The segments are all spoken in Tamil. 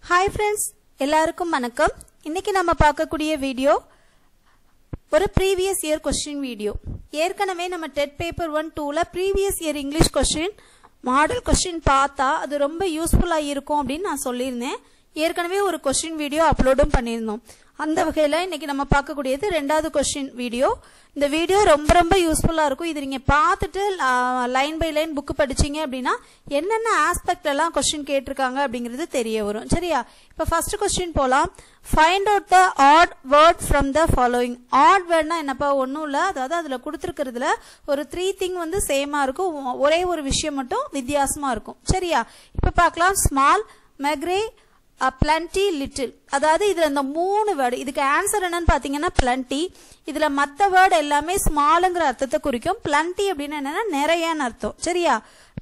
ஹாய் ஃப்ரெண்ட்ஸ், எல்லாருக்கும் வணக்கம். இன்னைக்கு நம்ம பார்க்கக்கூடிய வீடியோ ஒரு ப்ரீவியஸ் இயர் கொஸ்டின் வீடியோ. ஏற்கனவே நம்ம டெட் பேப்பர் 1-2ல previous year English question model question பார்த்தா அது ரொம்ப யூஸ்ஃபுல்லாக இருக்கும் அப்படின்னு நான் சொல்லியிருந்தேன். ஏற்கனவே ஒரு கொஸ்டின் வீடியோ அப்லோடும் பண்ணியிருந்தோம். அந்த வகையில் இன்னைக்கு நம்ம பார்க்கக்கூடியது 2வது கொஸ்டின் வீடியோ. இந்த வீடியோ ரொம்ப ரொம்ப யூஸ்ஃபுல்லாக இருக்கும். இது நீங்கள் பார்த்துட்டு லைன் பை லைன் புக்கு படிச்சிங்க அப்படின்னா என்னென்ன ஆஸ்பெக்ட் எல்லாம் கொஸ்டின் கேட்டிருக்காங்க அப்படிங்கிறது தெரிய வரும். சரியா? இப்போ ஃபர்ஸ்ட் கொஸ்டின் போகலாம். Find out the odd word from the following. Odd வேர்ட்னா என்னப்பா? ஒன்றும் இல்லை, அதாவது அதில் கொடுத்துருக்கிறதுல ஒரு 3 திங் வந்து சேமாக இருக்கும், ஒரே ஒரு விஷயம் மட்டும் வித்தியாசமாக இருக்கும். சரியா? இப்போ பார்க்கலாம். Small, McRae, plenty, little. அதாவது இதுல இந்த 3 வேர்டு, இதுக்கு ஆன்சர் என்னன்னு பாத்தீங்கன்னா plenty. இதுல மத்த வேர்டு எல்லாமே ஸ்மால்ங்கிற அர்த்தத்தை குறிக்கும். plenty அப்படின்னா என்னன்னா நிறையன்னு அர்த்தம். சரியா?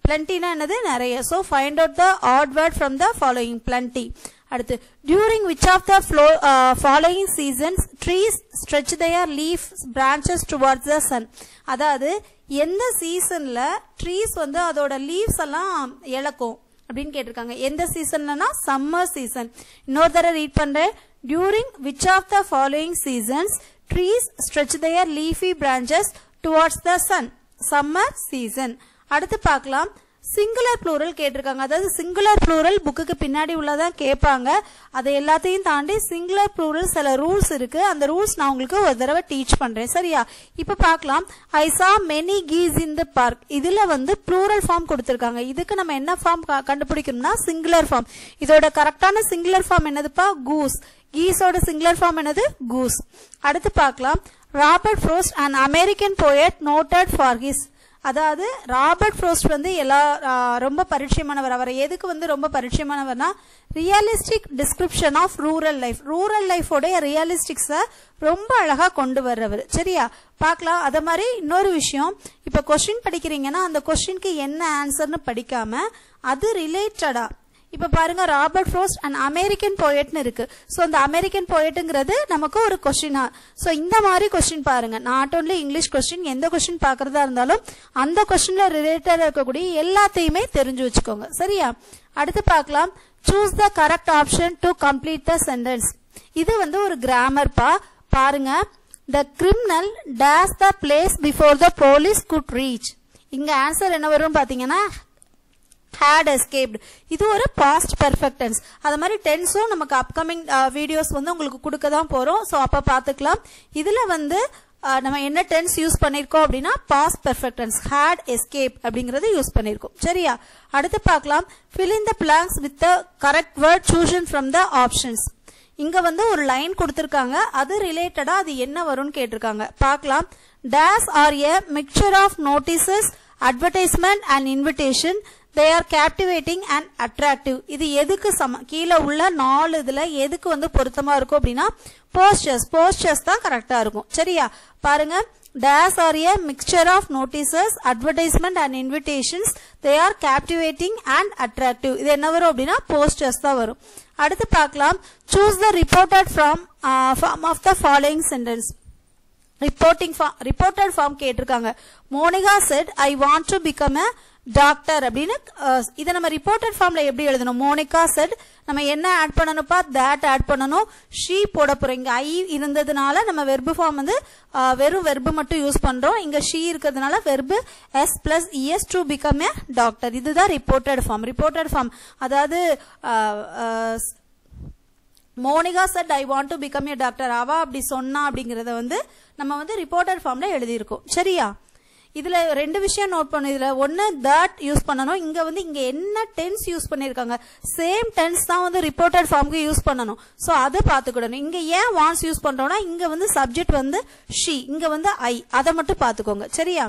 plentyனா என்னது? நிறைய. So find out the odd word from the following. plenty. அடுத்து, during which of the following seasons trees stretch their leaf branches towards the sun. அதாவது எந்த சீசன்ல ட்ரீஸ் வந்து அதோட லீவ்ஸ் எல்லாம் இழக்கும் அப்படின்னு கேட்டிருக்காங்க. எந்த சீசன்லனா சம்மர் சீசன். இன்னொரு தடவை ரீட் பண்றேன். During which of the following seasons trees stretch their leafy branches towards the sun. Summer season. அடுத்து பார்க்கலாம். சிங்குலர் ப்ளூரல் கேட்டிருக்காங்க. அதாவது சிங்குலர் ப்ளூரல் புக்குக்கு பின்னாடி உள்ளதான் கேட்பாங்க. அதை எல்லாத்தையும் தாண்டி சிங்குலர் ப்ளூரல் சில ரூல்ஸ் இருக்கு. அந்த ரூல்ஸ் நான் உங்களுக்கு ஒரு தடவை டீச் பண்றேன். சரியா? இப்ப பார்க்கலாம். ஐ சா மெனி கீஸ் இன் தி பார்க். இதுல வந்து ப்ளூரல் ஃபார்ம் கொடுத்திருக்காங்க. இதுக்கு நம்ம என்ன ஃபார்ம் கண்டுபிடிக்கணும்னா சிங்குலர் ஃபார்ம். இதோட கரெக்டான சிங்குலர் ஃபார்ம் என்னதுப்பா? கூஸ். கீஸோட சிங்குலர் ஃபார்ம் என்னது? கூஸ். அடுத்து பார்க்கலாம். Robert Frost an American poet noted for his. அதாவது ராபர்ட் ஃப்ரோஸ்ட் வந்து ரொம்ப பரிச்சயமானவர். அவர் எதுக்கு வந்து ரொம்ப பரிச்சயமானவர்னா realistic description of rural life. Rural லைஃபோடைய ரியலிஸ்டிக்ஸை ரொம்ப அழகா கொண்டு வர்றவர். சரியா? பார்க்கலாம். அத மாதிரி இன்னொரு விஷயம், இப்ப கொஸ்டின் படிக்கிறீங்கன்னா அந்த கொஸ்டினுக்கு என்ன ஆன்சர்னு படிக்காம அது ரிலேட்டடா, இப்ப பாருங்க, ராபர்ட் ஃப்ரோஸ்ட் an அமெரிக்கன் போயட்னு இருக்கு. சோ அந்த அமெரிக்கன் போயட்ங்கிறது நமக்கு ஒரு கொஸ்டினா. சோ இந்த மாதிரி கொஸ்டின் பாருங்க. நாட் ஓன்லி இங்கிலீஷ் கொஸ்டின், எந்த கொஸ்டின் பாக்குறதா இருந்தாலும் அந்த கொஸ்டின்ல ரிலேட்டடா இருக்கக்கூடிய எல்லாத்தையுமே தெரிஞ்சு வச்சுக்கோங்க. சரியா? அடுத்து பார்க்கலாம். Choose the correct option to complete the sentence. இது வந்து ஒரு கிராமர் பாருங்க. த criminal dash the place before the police good reach. இங்க ஆன்சர் என்ன வரும் பாத்தீங்கன்னா had escaped. இது ஒரு past perfect tense. அது மாதிரி டென்ஸும் நமக்கு அப்கமிங் வீடியோஸ் வந்து உங்களுக்கு கொடுக்க தான் போறோம். சோ அப்ப பாத்துக்கலாம். இதுல வந்து நம்ம என்ன டென்ஸ் யூஸ் பண்ணிருக்கோம் அப்படின்னா past perfect tense, had escaped அப்படிங்கறது யூஸ் பண்ணிருக்கோம். சரியா? அடுத்து பார்க்கலாம். fill in the blanks with the correct word chosen from the options. இங்க வந்து ஒரு லைன் கொடுத்திருக்காங்க. அது ரிலேட்டடா அது என்ன வரும்னு கேட்டிருக்காங்க. பார்க்கலாம். dash are a mixture of notices, advertisement and invitation. They are captivating and attractive. இது எதுக்கு கீழே உள்ள 4 இதுல எதுக்கு வந்து பொருத்தமா இருக்கும் அப்படின்னா postures தான் கரெக்டா இருக்கும். சரியா? பாருங்க. Dash are a mixture of notices, advertisement and invitations. They are captivating and attractive. இது என்ன வரும் அப்படின்னா postures தான் வரும். அடுத்து பார்க்கலாம். Choose the reported form of the following sentence. reported form கேட்டிருக்காங்க. Monica said I want to become a doctor அப்படின்னு. இதை நம்ம ரிப்போர்ட்டட் ஃபார்ம்ல எப்படி எழுதணும்? Monica said. நம்ம என்ன ஆட் பண்ணணும்ப்பா? தட் ஆட் பண்ணணும். ஷீ போட போறோம். இங்க ஐ இருந்ததுனால நம்ம வெர்பு ஃபார்ம் வந்து வெறும் வெர்பு மட்டும் யூஸ் பண்றோம். இங்க ஷீ இருக்கிறதுனால verb s plus es to become a doctor. இதுதான் ரிப்போர்ட்டட் ஃபார்ம். ரிப்போர்ட்டட் ஃபார்ம் அதாவது Monica said I want to become a doctor. அவா அப்படி சொன்னா அப்படிங்கறத வந்து நம்ம வந்து ரிப்போர்ட்டட் ஃபார்ம்ல எழுதியிருக்கோம். சரியா? இதுல 2 விஷயம் நோட் பண்ணணும். இதுல ஒன்னு தட் யூஸ் பண்ணணும். இங்க வந்து இங்க என்ன டென்ஸ் யூஸ் பண்ணிருக்காங்க, சேம் டென்ஸ் தான் வந்து ரிப்போர்ட்டட் ஃபார்முக்கு யூஸ் பண்ணணும். சோ அதை பாத்துக்கிடணும். இங்க ஏன் வான்ஸ் யூஸ் பண்றோம்னா இங்க வந்து சப்ஜெக்ட் வந்து ஷீ, இங்க வந்து ஐ. அதை மட்டும் பாத்துக்கோங்க. சரியா?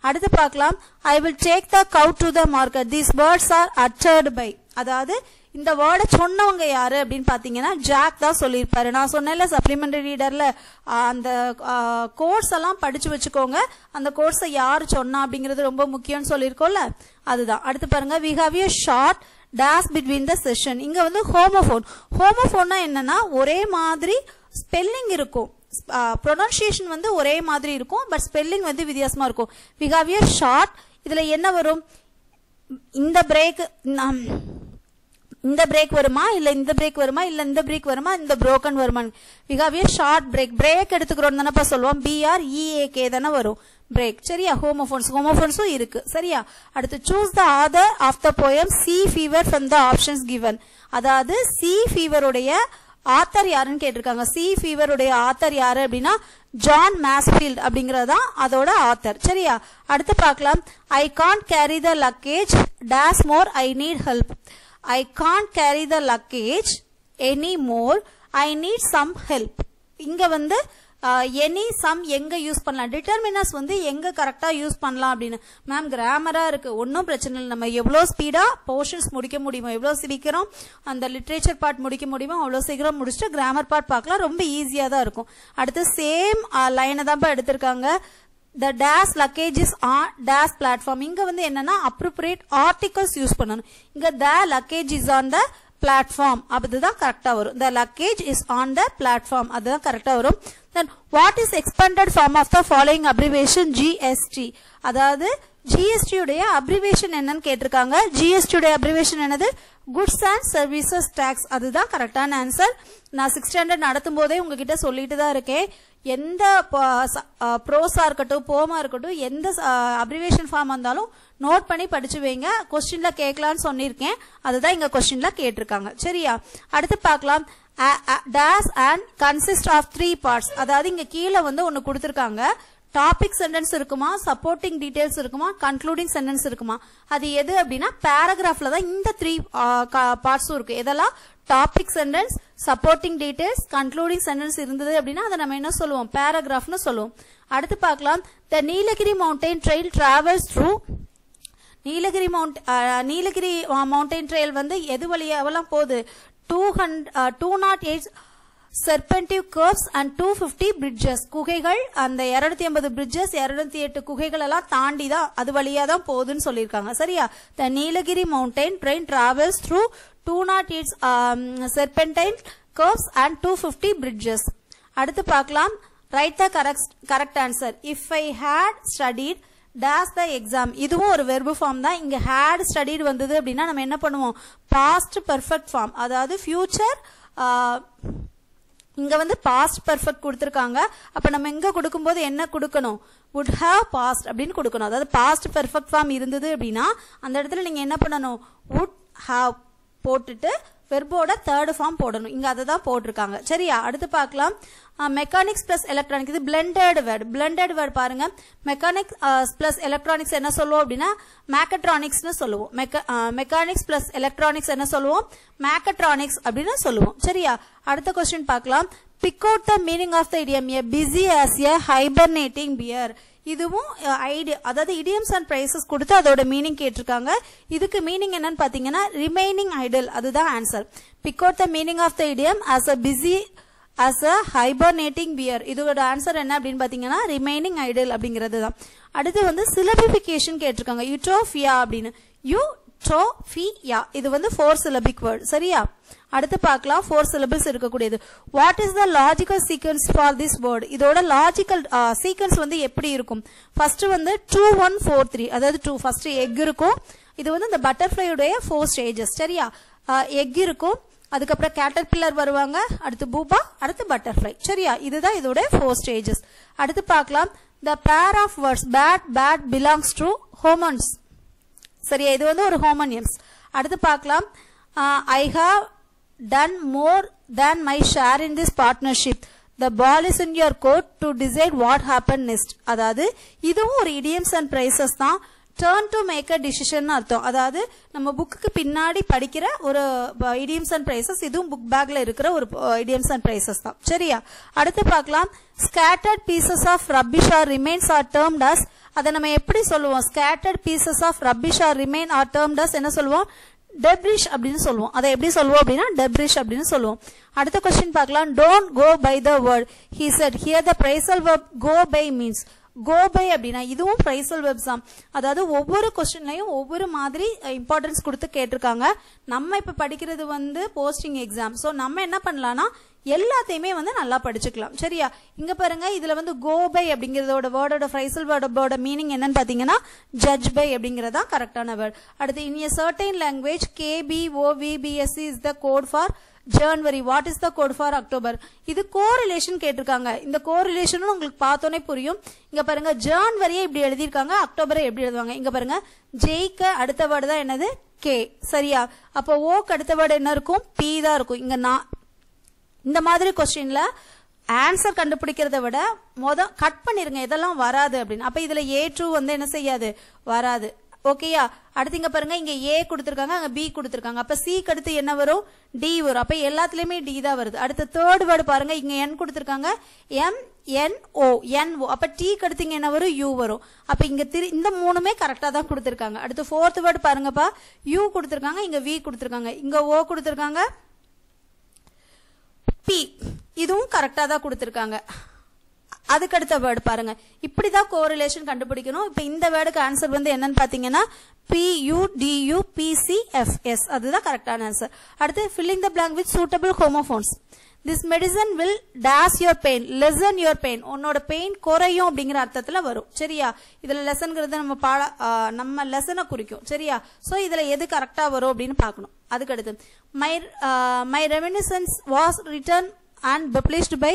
அடுத்து பார்க்கலாம். I will take the cow to the market. These words are uttered by. அதாவது இந்த வேர்டை சொன்னவங்க யாரு அப்படின்னு பாத்தீங்கன்னா ஜாக் தான் சொல்லியிருப்பாரு. நான் சொன்னேன்ல சப்ளிமெண்டரி ரீடர்ல அந்த கோர்ஸ் எல்லாம் படிச்சு வச்சுக்கோங்க. அந்த கோர்ஸை யாரு சொன்னா அப்படிங்கிறது ரொம்ப முக்கியம்னு சொல்லியிருக்கோம்ல, அதுதான். அடுத்து பாருங்க. we have a short dash between the session. இங்க வந்து ஹோமோபோன். ஹோமோபோன்னா என்னன்னா ஒரே மாதிரி ஸ்பெல்லிங் இருக்கும், ப்ரொனன்சியேஷன் வந்து ஒரே மாதிரி இருக்கும், பட் ஸ்பெல்லிங் வந்து வித்தியாசமா இருக்கும். we have a short. இதுல என்ன வரும்? இந்த பிரேக் இந்த பிரேக் வருமா இல்ல இந்த பிரேக் வருமா இல்ல இந்த பிரேக் வருமா இந்த broken வருமா we have a short break break எடுத்துக்கிறோம் தானப்பா சொல்லுவோம் BREAK தான வரும் break சரியா homophones இருக்கு சரியா அடுத்து choose the author of the poem sea fever from the options given அதாவது sea fever உடைய ஆத்தர் யாருன்னு கேட்டிருக்காங்க sea fever உடைய ஆத்தர் யாரு அப்படினா ஜான் மாஸ்ஃபீல்ட் அப்படிங்கறதா அதோட ஆத்தர் சரியா அடுத்து பார்க்கலாம் I can't carry the luggage dash more I need help I can't carry the luggage anymore. I need some help. இங்க வந்து any some எங்க யூஸ் பண்ணலாம் determiners வந்து எங்க கரெக்ட்டா யூஸ் பண்ணலாம் அப்படினு மேம் கிராமரா இருக்கு ஒண்ணும் பிரச்சனை இல்ல நம்ம எவ்வளவு ஸ்பீடா போர்ஷன்ஸ் முடிக்க முடியுமோ எவ்வளவு சீக்கிரம் அந்த லிட்டரேச்சர் பார்ட் முடிக்க முடியுமோ அவ்வளவு சீக்கிரம் முடிச்சிட்டு கிராமர் பார்ட் பார்க்கலாம் ரொம்ப ஈஸியா தான் இருக்கும் அடுத்து சேம் லைனை தான் எடுத்திருக்காங்க the dash luggage is on dash platform இங்க வந்து என்னன்னா appropriate articles யூஸ் பண்ணனும் இங்க the luggage is on the platform அதுதான் கரெக்ட்டா வரும் the luggage is on the platform அதுதான் கரெக்ட்டா வரும் then what is expanded form of the following abbreviation GST அதாவது GST உடைய abbreviation என்னன்னு கேட்டிருக்காங்க GST உடைய abbreviation என்னது goods and services tax அதுதான் கரெக்ட்டான ஆன்சர் நான் 6th ஸ்டாண்டர்ட் நடத்தும்போதே உங்ககிட்ட சொல்லிட்டு தான் இருக்கேன் எந்த ப்ரோஸா இருக்கட்டும் போமா இருக்கட்டும் எந்த அப்ரிவேஷன் ஃபார்ம் வந்தாலும் நோட் பண்ணி படிச்சு வைங்க क्वेश्चनல கேட்கலாம்னு சொல்லிருக்கேன் அதுதான் இங்க क्वेश्चनல கேட்டிருக்காங்க சரியா அடுத்து பார்க்கலாம் dash and consist of 3 parts அதாவது இங்க கீழ வந்து ஒன்னு கொடுத்திருக்காங்க டாபிக் சென்டென்ஸ் இருக்குமா சப்போர்ட்டிங் டீடைல்ஸ் இருக்குமா கன்க்ளூடிங் சென்டென்ஸ் இருக்குமா அது எது அப்படினா பாராகிராஃப்ல தான் இந்த 3 பார்ட்ஸும் இருக்கு இதெல்லாம் topic sentence supporting details concluding sentence இருந்தது அப்படினா அத நம்ம என்ன சொல்லுவோம் பாராகிராஃப்னு சொல்லுவோம் அடுத்து பார்க்கலாம் the Nilagiri mountain trail travels through Nilgiri mountain trail வந்து எது வழியாவெல்லாம் போகுது 208 serpentive curves and 250 bridges குகைகள் அந்த 250 bridges 208 குகைகள் எல்லாம் தாண்டி தான் அது வழியா தான் போகுதுன்னு சொல்லிருக்காங்க சரியா the Nilagiri mountain train travels through 208 serpentine curves and 250 bridges அடுத்து பார்க்கலாம் write the correct answer if I had studied dash the exam இதுவும் ஒரு verb form தான் இங்க had studied வந்தது அப்படினா நம்ம என்ன பண்ணுவோம் past perfect form அதாவது future இங்க வந்து past perfect கொடுத்திருக்காங்க அப்ப நம்ம எங்க கொடுக்கும்போது என்ன கொடுக்கணும் would have passed அப்படினு கொடுக்கணும் அதாவது past perfect form இருந்தது அப்படினா அந்த இடத்துல நீங்க என்ன பண்ணனும் would have போட்டுட்டு வெர்போட third form போடணும் இங்க அத தான் போட்டுருக்காங்க சரியா அடுத்து பார்க்கலாம் மெக்கானிக்ஸ் பிளஸ் எலக்ட்ரானிக்ஸ் இது blended word பாருங்க மெக்கானிக்ஸ் பிளஸ் எலக்ட்ரானிக்ஸ் என்ன சொல்லுவோம் அப்படினா மேக்கட்ரானிக்ஸ்னு சொல்லுவோம் மெக்கானிக்ஸ் பிளஸ் எலக்ட்ரானிக்ஸ் என்ன சொல்லுவோம் மேக்கட்ரானிக்ஸ் அப்படினு சொல்லுவோம் சரியா அடுத்த क्वेश्चन பார்க்கலாம் pick out the meaning of the idiom a busy as a hibernating bear இதுவும் அதாவது idioms and phrases கொடுத்து அதோட மீனிங் கேட்டிருக்காங்க இதுக்கு மீனிங் என்னன்னு பாத்தீங்கன்னா remaining idle அதுதான் answer pick out the meaning of the idiom as a busy as a hibernating bear இதோட ஆன்சர் என்ன அப்படினு பாத்தீங்கன்னா remaining idle அப்படிங்கிறது தான் அடுத்து வந்து syllabification கேட்டிருக்காங்க utopia அப்படினு utopia இது வந்து 4 syllabic word சரியா அடுத்து பார்க்கலாம் 4 syllables இருக்கக்கூடியது what is the logical sequence for this word இதோட logical sequence வந்து எப்படி இருக்கும் first வந்து 2143 அதாவது 2 first egg இருக்கும் இது வந்து இந்த butterfly உடைய 4 stages சரியா egg இருக்கும் அதுக்கு அப்புறம் caterpillar வருவாங்க அடுத்து pupa அடுத்து butterfly சரியா இதுதான் இதோட 4 stages அடுத்து பார்க்கலாம் the pair of words bad belongs to homonyms சரியா இது வந்து ஒரு homonyms அடுத்து பார்க்கலாம் I have done more than my share in this partnership the ball is in your court to decide what happened next அதாவது இதுவும் ஒரு idioms and phrases தான் turn to make a decision அர்த்தம் அதாவது நம்ம புக்குக்கு பின்னாடி படிக்கிற ஒரு idioms and phrases இதுவும் book bagல இருக்கிற ஒரு idioms and phrases தான் சரியா அடுத்து பார்க்கலாம் scattered pieces of rubbish or remains are termed as அத நம்ம எப்படி சொல்லுவோம் scattered pieces of rubbish or remain are termed as என்ன சொல்லுவோம் debris அப்படினு சொல்லுவோம் அத எப்படி சொல்லுவோம் அப்படினா debris அப்படினு சொல்லுவோம் அடுத்த क्वेश्चन பார்க்கலாம் don't go by the word he said here the phrasal verb go by means go by அப்படின்னா இதுவும் phrasal verbs தான். அதாவது ஒவ்வொரு கொஸ்டின்லயும் ஒவ்வொரு மாதிரி இம்பார்ட்டன்ஸ் கொடுத்து கேட்டிருக்காங்க. நம்ம இப்ப படிக்கிறது வந்து போஸ்டிங் எக்ஸாம். சோ நம்ம என்ன பண்ணலாம்னா எல்லாத்தையுமே வந்து நல்லா படிச்சுக்கலாம். சரியா? இங்க பாருங்க, இதுல வந்து கோ பை அப்படிங்கறதோட வேர்டோட phrasal வேர்டோட மீனிங் என்னன்னு பாத்தீங்கன்னா ஜட்ஜ் பை அப்படிங்கறதா கரெக்டான வேர்ட். அடுத்து in a certain language KBOVBSC is the code for January. What is the code for October? இது கோரிலேஷன் கேட்டிருக்காங்க. இந்த கோரிலேஷனும் உங்களுக்கு பார்த்தோன்னே புரியும். இங்க பாருங்க, ஜான்வரியை இப்படி எழுதியிருக்காங்க, அக்டோபரை எப்படி எழுதுவாங்க. இங்க பாருங்க, ஜெய்க்கு அடுத்த வேர்டு தான் என்னது? கே. சரியா? அப்போ ஓக்கு அடுத்த வேர்டு என்ன இருக்கும்? பி தான் இருக்கும். இங்க நான் இந்த மாதிரி கொஸ்டின்ல ஆன்சர் கண்டுபிடிக்கிறத விட கட் பண்ணிருங்க இதெல்லாம் வராது அப்படின்னு. அப்ப இதுல A2 வந்து என்ன செய்யாது? வராது. ஓகேயா? அடுத்து இங்க பாருங்க, இங்க ஏ கொடுத்திருக்காங்க, அங்க பி கொடுத்திருக்காங்க. அப்ப சி அடுத்து என்ன வரும்? டி வரும். அப்ப எல்லாத்துலயுமே டி தான் வருது. அடுத்து தேர்ட் வேர்டு பாருங்க, இங்க என் கொடுத்திருக்காங்க, MNO. அப்ப டி அடுத்து இங்க என்ன வரும்? யூ வரும். அப்ப இங்க இந்த மூணுமே கரெக்டா தான் கொடுத்திருக்காங்க. அடுத்து ஃபோர்த் வேர்டு பாருங்கப்பா, யூ கொடுத்திருக்காங்க, இங்க வி கொடுத்திருக்காங்க, இங்க ஓ கொடுத்திருக்காங்க, பி இதுவும் கரெக்டா தான் கொடுத்திருக்காங்க. அதுக்கு அடுத்த வேர்டு பாருங்க, இப்படிதான் கோரிலேஷன் கண்டுபிடிக்கணும். இப்ப இந்த வேர்டுக்கு ஆன்சர் வந்து என்னன்னு பாத்தீங்கன்னா PUDUPCFS. அதுதான் கரெக்டான ஆன்சர். அடுத்து filling the blank with suitable homophones. This medicine will dash your pain, lessen your pain. உன்னோட பெயின் குறையும் அப்படிங்கிற அர்த்தத்துல வரும். சரியா? இதுல லெசன்ங்கிறது நம்ம லெசனை குறிக்கும். சரியா? சோ இதுல எது கரெக்டா வரும் அப்படின்னு பாக்கணும். அதுக்கு அடுத்து my reminiscence was written and published by.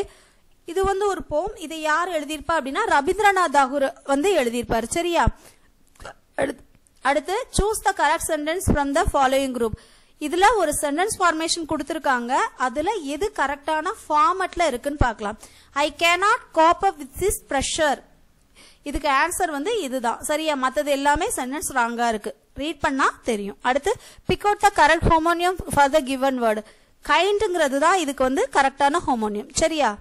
இது வந்து ஒரு போம். இதை யார் எழுதியிருப்பா அப்படின்னா ரவீந்திரநாத் தாகூர் வந்து எழுதியிருப்பார். சரியா? அடுத்து choose the correct sentence from the following group. இதுல ஒரு சென்டென்ஸ் ஃபார்மேஷன் கொடுத்திருக்காங்க. அதுல எது கரெக்டான ஃபார்மட்ல இருக்குன்னு பார்க்கலாம். I cannot cope up with this pressure. இதுக்கு ஆன்சர் வந்து இதுதான். சரியா? மத்தது எல்லாமே சென்டென்ஸ் ராங்கா இருக்கு. ரீட் பண்ணா தெரியும். அடுத்து pick out the correct homonym for the given word. kindங்கிறது தான் இதுக்கு வந்து கரெக்டான ஹோமோனியம். சரியா?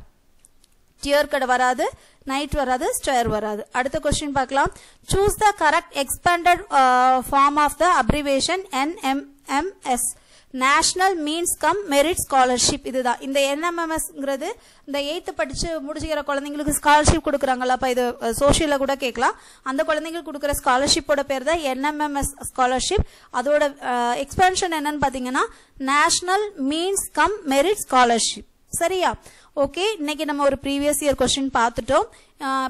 டியர் கடை வராது, நைட் வராது, ஸ்டேர் வராது. அடுத்த கொஸ்டின் பார்க்கலாம். Choose the correct expanded form of the abbreviation NMMS. National means cum merit scholarship. இதுதான் இந்த NMMSங்கிறது இந்த 8th படிச்சு முடிச்சுக்கிற குழந்தைங்களுக்கு ஸ்காலர்ஷிப் கொடுக்குறாங்கல்ல. அப்ப இது சோசியல்ல கூட கேட்கலாம். அந்த குழந்தைங்களுக்கு கொடுக்குற ஸ்காலர்ஷிப்போட பேர் தான் NMMS ஸ்காலர்ஷிப். அதோட எக்ஸ்பென்ஷன் என்னன்னு பாத்தீங்கன்னா national means cum merit scholarship. சரியா? ஓகே, இன்னைக்கு நம்ம ஒரு ப்ரீவியஸ் இயர் கொஸ்டின் பார்த்துட்டோம்.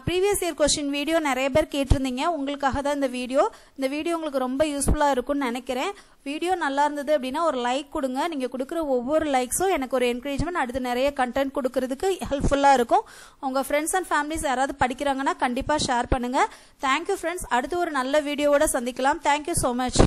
ப்ரீவியஸ் இயர் கொஸ்டின் வீடியோ நிறைய பேர் கேட்டிருந்தீங்க. உங்களுக்காக தான் இந்த வீடியோ உங்களுக்கு ரொம்ப யூஸ்ஃபுல்லா இருக்கும்னு நினைக்கிறேன். வீடியோ நல்லா இருந்தது அப்படின்னா ஒரு லைக் கொடுங்க. நீங்க கொடுக்குற ஒவ்வொரு லைக்ஸும் எனக்கு ஒரு என்கரேஜ்மெண்ட், அடுத்து நிறைய கண்டென்ட் கொடுக்கறதுக்கு ஹெல்ப்ஃபுல்லா இருக்கும். உங்க ஃப்ரெண்ட்ஸ் அண்ட் ஃபேமிலிஸ் யாராவது படிக்கிறாங்கன்னா கண்டிப்பா ஷேர் பண்ணுங்க. Thank you friends. அடுத்து ஒரு நல்ல வீடியோவோட சந்திக்கலாம். Thank you so much.